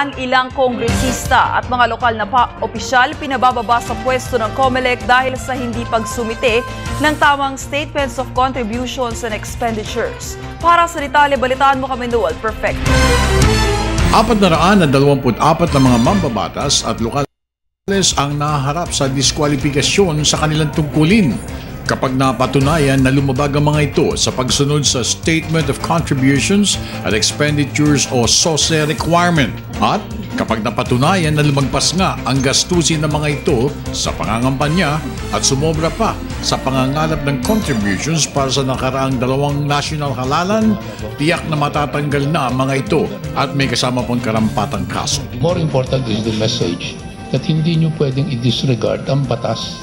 Ang ilang kongresista at mga lokal na opisyal pinabababa sa pwesto ng COMELEC dahil sa hindi pagsumite ng tamang statements of contributions and expenditures. Para sa detalye, balitaan mo kami, Noel Perfect. 424 na mga mambabatas at lokal ang naharap sa diskwalifikasyon sa kanilang tungkulin kapag napatunayan na lumabag ang mga ito sa pagsunod sa Statement of Contributions and Expenditures o SOSE requirement at kapag napatunayan na lumagpas nga ang gastusin ng mga ito sa pangangampanya at sumobra pa sa pangangalap ng contributions para sa nakaraang 2 national halalan, tiyak na matatanggal na ang mga ito at may kasama pang karampatang kaso. More important is the message that hindi nyo pwedeng i-disregard ang batas.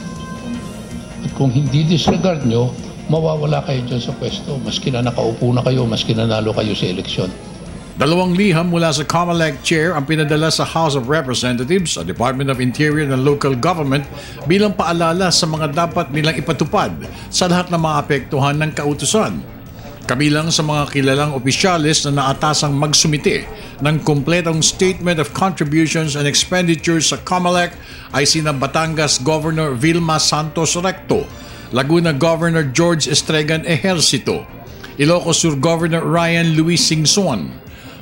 At kung hindi disregard nyo, mawawala kayo dyan sa pwesto. Maski na nakaupo na kayo, maski nanalo kayo sa eleksyon. 2 liham mula sa COMELEC Chair ang pinadala sa House of Representatives, sa Department of Interior and Local Government bilang paalala sa mga dapat nilang ipatupad sa lahat ng mga apektuhan ng kautusan. Kabilang sa mga kilalang opisyalis na naatasang magsumite ng kumpletong Statement of Contributions and Expenditures sa COMELEC ay sina Batangas Governor Vilma Santos Recto, Laguna Governor George Estregan Ejercito, Ilocos Sur Governor Ryan Luis Singson,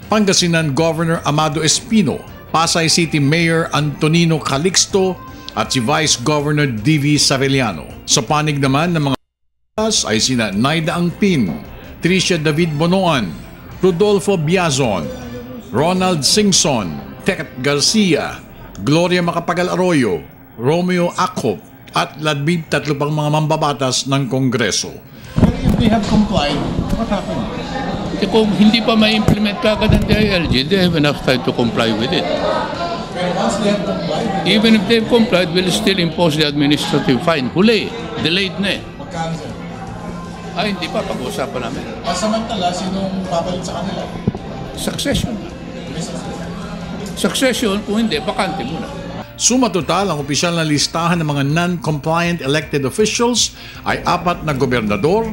Pangasinan Governor Amado Espino, Pasay City Mayor Antonino Calixto at si Vice Governor Divi Saveliano. Sa panig naman ng mga ay sina Naida Angpin, Tricia David Bonoan, Rodolfo Biazon, Ronald Singson, Tet Garcia, Gloria Macapagal Arroyo, Romeo Acop at 13 pang mga mambabatas ng Kongreso. If they have complied, what happened? Kung hindi pa ma-implement kagad ng DILG, they have enough time to comply with it. Pero once they have complied, Even if they've complied, we'll still impose the administrative fine. Huli, delayed na eh. magkano sir? Ay, hindi pa, pag-uusapan namin. Samantala, sinong papalit sa kanila? Succession. Succession, kung hindi, bakante muna. Suma total, ang opisyal na listahan ng mga non-compliant elected officials ay 4 na gobernador,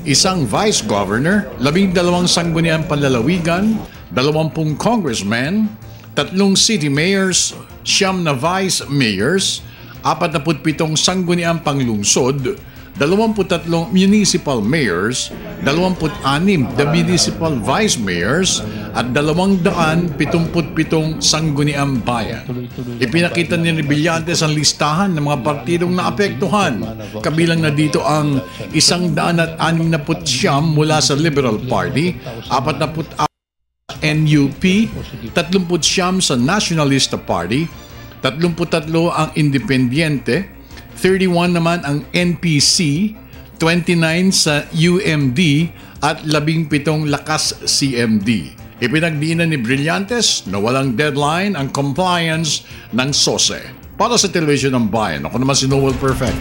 1 vice governor, 12 sangguniang panlalawigan, 20 congressmen, 3 city mayors, 9 na vice mayors, 47 sangguniang panglungsod, 23 municipal mayors, 26 na municipal vice mayors at 277 sangguniang bayan. Ipinakita ni Brillantes ang listahan ng mga partidong naapektuhan. Kabilang na dito ang 169 mula sa Liberal Party, 44 NUP, 39 sa Nationalista Party, 33 ang Independiente, 31 naman ang NPC, 29 sa UMD at 17 lakas CMD. Ipinagdiinan ni Brillantes na walang deadline ang compliance ng SOSE. Para sa Television ng Bayan, ako naman si Noel Perfect.